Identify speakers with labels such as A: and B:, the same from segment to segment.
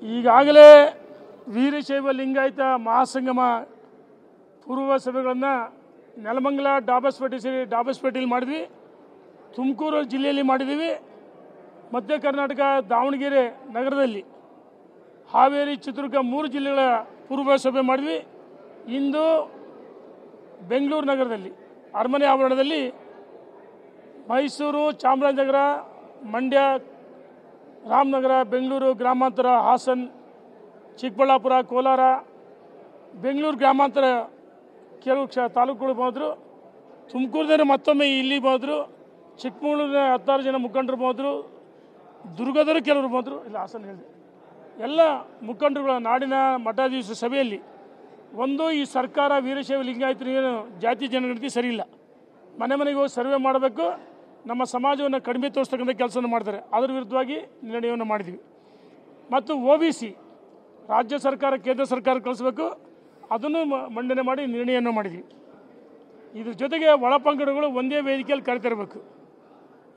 A: ಈಗಾಗಲೇ ವೀರಶೈವ ಲಿಂಗಾಯತ ಮಹಾಸಂಗಮ ಪೂರ್ವ ಸಭೆಗಳನ್ನು ನೆಲಮಂಗಲ ಡಾಬಸ್ಪೇಟೆಯಲ್ಲಿ ಮಾಡಿದ್ವಿ, ತುಮಕೂರು ಜಿಲ್ಲೆಯಲ್ಲಿ ಮಾಡಿದ್ದೀವಿ, ಮಧ್ಯ ಕರ್ನಾಟಕ ದಾವಣಗೆರೆ ನಗರದಲ್ಲಿ, ಹಾವೇರಿ ಚಿತ್ರದುರ್ಗ 3 ಜಿಲ್ಲೆಗಳ ಪೂರ್ವ ಸಭೆ ಮಾಡಿದ್ವಿ. ಇಂದು ಬೆಂಗಳೂರು ನಗರದಲ್ಲಿ ಅರಮನೆ ಆವರಣದಲ್ಲಿ ಮೈಸೂರು, ಚಾಮರಾಜನಗರ, ಮಂಡ್ಯ, ರಾಮನಗರ, ಬೆಂಗಳೂರು ಗ್ರಾಮಾಂತರ, ಹಾಸನ, ಚಿಕ್ಕಬಳ್ಳಾಪುರ, ಕೋಲಾರ, ಬೆಂಗಳೂರು ಗ್ರಾಮಾಂತರ ಕೆಲವು ತಾಲೂಕುಗಳು ಬಂದರು, ತುಮಕೂರದೇ ಮತ್ತೊಮ್ಮೆ ಇಲ್ಲಿ ಬಂದರು, ಚಿಕ್ಕಮಗಳೂರಿನ 16 ಜನ ಮುಖಂಡರು ಬಂದರು, ದುರ್ಗದರು ಕೆಲವರು ಬಂದರು, ಇಲ್ಲ ಹಾಸನ ಹೇಳಿದೆ. ಎಲ್ಲ ಮುಖಂಡರುಗಳ ನಾಡಿನ ಮಠಾಧೀಶ ಸಭೆಯಲ್ಲಿ ಈ ಸರ್ಕಾರ ವೀರಶೈವ ಲಿಂಗಾಯತರಿಗೇನು ಜಾತಿ ಜನಗಣತಿ ಸರಿ ಇಲ್ಲ, ಮನೆ ಮನೆಗೆ ಹೋಗಿ ಸರ್ವೆ ಮಾಡಬೇಕು, ನಮ್ಮ ಸಮಾಜವನ್ನು ಕಡಿಮೆ ತೋರಿಸ್ತಕ್ಕಂಥ ಕೆಲಸವನ್ನು ಮಾಡ್ತಾರೆ, ಅದರ ವಿರುದ್ಧವಾಗಿ ನಿರ್ಣಯವನ್ನು ಮಾಡಿದ್ವಿ. ಮತ್ತು OBC ರಾಜ್ಯ ಸರ್ಕಾರ ಕೇಂದ್ರ ಸರ್ಕಾರ ಕಳಿಸ್ಬೇಕು, ಅದನ್ನು ಮಂಡನೆ ಮಾಡಿ ನಿರ್ಣಯವನ್ನು ಮಾಡಿದ್ವಿ. ಇದ್ರ ಜೊತೆಗೆ ಒಳಪಂಗಡಗಳು ಒಂದೇ ವೇದಿಕೆಯಲ್ಲಿ ಕರೆತಿರಬೇಕು.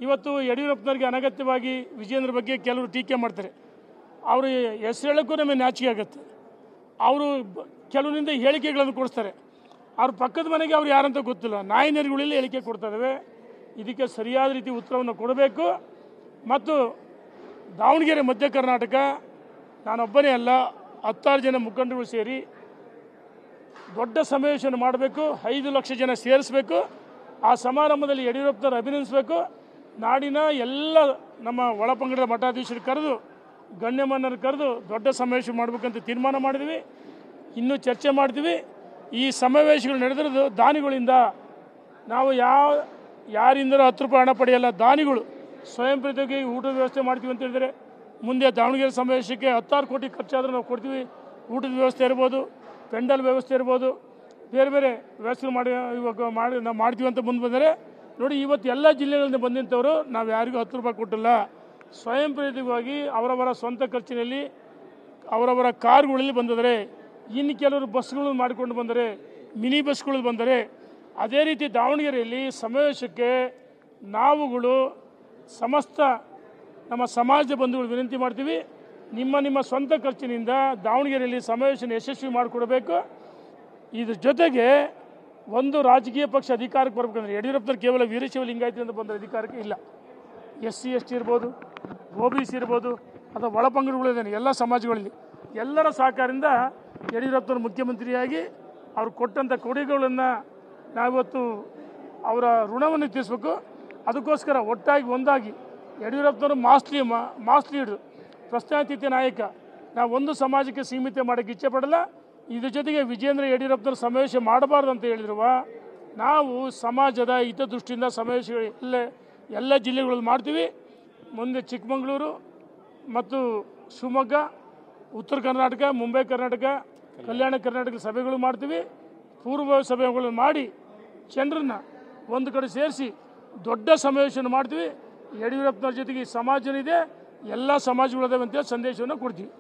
A: ಇವತ್ತು ಯಡಿಯೂರಪ್ಪನವರಿಗೆ ಅನಗತ್ಯವಾಗಿ ವಿಜೇಂದ್ರ ಬಗ್ಗೆ ಕೆಲವರು ಟೀಕೆ ಮಾಡ್ತಾರೆ, ಅವರು ಹೆಸರು ಹೇಳೋಕ್ಕೂ ನಮಗೆ ನಾಚಿಕೆ ಆಗುತ್ತೆ. ಅವರು ಕೆಲವರಿಂದ ಹೇಳಿಕೆಗಳನ್ನು ಕೊಡಿಸ್ತಾರೆ, ಅವ್ರ ಪಕ್ಕದ ಮನೆಗೆ ಅವ್ರು ಯಾರಂತ ಗೊತ್ತಿಲ್ಲ, ನಾಯಿನರಿಗಳಲ್ಲಿ ಹೇಳಿಕೆ ಕೊಡ್ತಾ ಇದ್ದಾವೆ. ಇದಕ್ಕೆ ಸರಿಯಾದ ರೀತಿ ಉತ್ತರವನ್ನು ಕೊಡಬೇಕು. ಮತ್ತು ದಾವಣಗೆರೆ ಮಧ್ಯ ಕರ್ನಾಟಕ ನಾನೊಬ್ಬನೇ ಅಲ್ಲ, 16 ಜನ ಮುಖಂಡರು ಸೇರಿ ದೊಡ್ಡ ಸಮಾವೇಶವನ್ನು ಮಾಡಬೇಕು, 5 ಲಕ್ಷ ಜನ ಸೇರಿಸಬೇಕು. ಆ ಸಮಾರಂಭದಲ್ಲಿ ಯಡಿಯೂರಪ್ಪನವರು ಅಭಿನಂದಿಸಬೇಕು. ನಾಡಿನ ಎಲ್ಲ ನಮ್ಮ ಒಳಪಂಗಡದ ಮಠಾಧೀಶರು ಕರೆದು, ಗಣ್ಯಮಾನ್ಯರು ಕರೆದು ದೊಡ್ಡ ಸಮಾವೇಶ ಮಾಡಬೇಕಂತ ತೀರ್ಮಾನ ಮಾಡಿದ್ವಿ. ಇನ್ನೂ ಚರ್ಚೆ ಮಾಡ್ತೀವಿ. ಈ ಸಮಾವೇಶಗಳು ನಡೆದಿರೋದು ದಾನಿಗಳಿಂದ. ನಾವು ಯಾರಿಂದಲೂ 10 ರೂಪಾಯಿ ಹಣ ಪಡೆಯಲ್ಲ. ದಾನಿಗಳು ಸ್ವಯಂ ಪ್ರೇರಿತವಾಗಿ ಊಟದ ವ್ಯವಸ್ಥೆ ಮಾಡ್ತೀವಿ ಅಂತ ಹೇಳಿದರೆ, ಮುಂದೆ ದಾವಣಗೆರೆ ಸಮಾವೇಶಕ್ಕೆ 16 ಕೋಟಿ ಖರ್ಚಾದರೂ ನಾವು ಕೊಡ್ತೀವಿ. ಊಟದ ವ್ಯವಸ್ಥೆ ಇರ್ಬೋದು, ಪೆಂಡಲ್ ವ್ಯವಸ್ಥೆ ಇರ್ಬೋದು, ಬೇರೆ ಬೇರೆ ವ್ಯವಸ್ಥೆ ನಾವು ಮಾಡ್ತೀವಿ ಅಂತ ಮುಂದೆ ಬಂದರೆ ನೋಡಿ. ಇವತ್ತು ಎಲ್ಲ ಜಿಲ್ಲೆಗಳಿಂದ ಬಂದಂಥವರು ನಾವು ಯಾರಿಗೂ 10 ರೂಪಾಯಿ ಕೊಟ್ಟಿಲ್ಲ. ಸ್ವಯಂ ಪ್ರೇರಿತವಾಗಿ ಅವರವರ ಸ್ವಂತ ಖರ್ಚಿನಲ್ಲಿ ಅವರವರ ಕಾರುಗಳಲ್ಲಿ ಬಂದಿದ್ದಾರೆ. ಇನ್ನು ಕೆಲವರು ಬಸ್ಗಳು ಮಾಡಿಕೊಂಡು ಬಂದರೆ, ಮಿನಿ ಬಸ್ಗಳು ಬಂದರೆ. ಅದೇ ರೀತಿ ದಾವಣಗೆರೆಯಲ್ಲಿ ಸಮಾವೇಶಕ್ಕೆ ನಾವುಗಳು ಸಮಸ್ತ ನಮ್ಮ ಸಮಾಜದ ಬಂಧುಗಳು ವಿನಂತಿ ಮಾಡ್ತೀವಿ, ನಿಮ್ಮ ಸ್ವಂತ ಖರ್ಚಿನಿಂದ ದಾವಣಗೆರೆಯಲ್ಲಿ ಸಮಾವೇಶನ ಯಶಸ್ವಿ ಮಾಡಿಕೊಡಬೇಕು. ಇದ್ರ ಜೊತೆಗೆ ರಾಜಕೀಯ ಪಕ್ಷ ಅಧಿಕಾರಕ್ಕೆ ಬರಬೇಕಂದ್ರೆ ಯಡಿಯೂರಪ್ಪನವರು ಕೇವಲ ವೀರಶೈವ ಲಿಂಗಾಯತರಿಂದ ಬಂದ ಅಧಿಕಾರಕ್ಕೆ ಇಲ್ಲ. SC ST ಇರ್ಬೋದು, OBC ಇರ್ಬೋದು, ಅಥವಾ ಒಳಪಂಗಡಗಳಿದ್ದಾನೆ ಎಲ್ಲ ಸಮಾಜಗಳಲ್ಲಿ ಎಲ್ಲರ ಸಹಕಾರದಿಂದ ಯಡಿಯೂರಪ್ಪನವರು ಮುಖ್ಯಮಂತ್ರಿಯಾಗಿ ಅವ್ರು ಕೊಟ್ಟಂಥ ಕೊಡುಗೆಗಳನ್ನು ನಾವಿವತ್ತು ಅವರ ಋಣವನ್ನು ತೀರಿಸಬೇಕು. ಅದಕ್ಕೋಸ್ಕರ ಒಟ್ಟಾಗಿ ಒಂದಾಗಿ ಯಡಿಯೂರಪ್ಪನವರು ಮಾಸ್ ಲೀಡರ್, ಪ್ರಶ್ನಾತೀತ ನಾಯಕ. ನಾವು ಒಂದು ಸಮಾಜಕ್ಕೆ ಸೀಮಿತ ಮಾಡೋಕ್ಕೆ ಇಚ್ಛೆ ಪಡಲ್ಲ. ಇದ್ರ ಜೊತೆಗೆ ವಿಜೇಂದ್ರ ಯಡಿಯೂರಪ್ಪನವರು ಸಮಾವೇಶ ಮಾಡಬಾರ್ದು ಅಂತ ಹೇಳಿರುವ ನಾವು ಸಮಾಜದ ಹಿತದೃಷ್ಟಿಯಿಂದ ಸಮಾವೇಶಗಳು ಎಲ್ಲ ಜಿಲ್ಲೆಗಳಲ್ಲಿ ಮಾಡ್ತೀವಿ. ಮುಂದೆ ಚಿಕ್ಕಮಗಳೂರು ಮತ್ತು ಶಿವಮೊಗ್ಗ, ಉತ್ತರ ಕರ್ನಾಟಕ, ಮುಂಬೈ ಕರ್ನಾಟಕ, ಕಲ್ಯಾಣ ಕರ್ನಾಟಕ ಸಭೆಗಳು ಮಾಡ್ತೀವಿ. ಪೂರ್ವ ಸಭೆಗಳನ್ನು ಮಾಡಿ ಜನರನ್ನು ಒಂದು ಕಡೆ ಸೇರಿಸಿ ದೊಡ್ಡ ಸಮಾವೇಶವನ್ನು ಮಾಡ್ತೀವಿ. ಯಡಿಯೂರಪ್ಪನವ್ರ ಜೊತೆಗೆ ಸಮಾಜನಿದೆ, ಎಲ್ಲ ಸಮಾಜಗಳಿದಾವೆ ಅಂತೇಳಿ ಸಂದೇಶವನ್ನು ಕೊಡ್ತೀವಿ.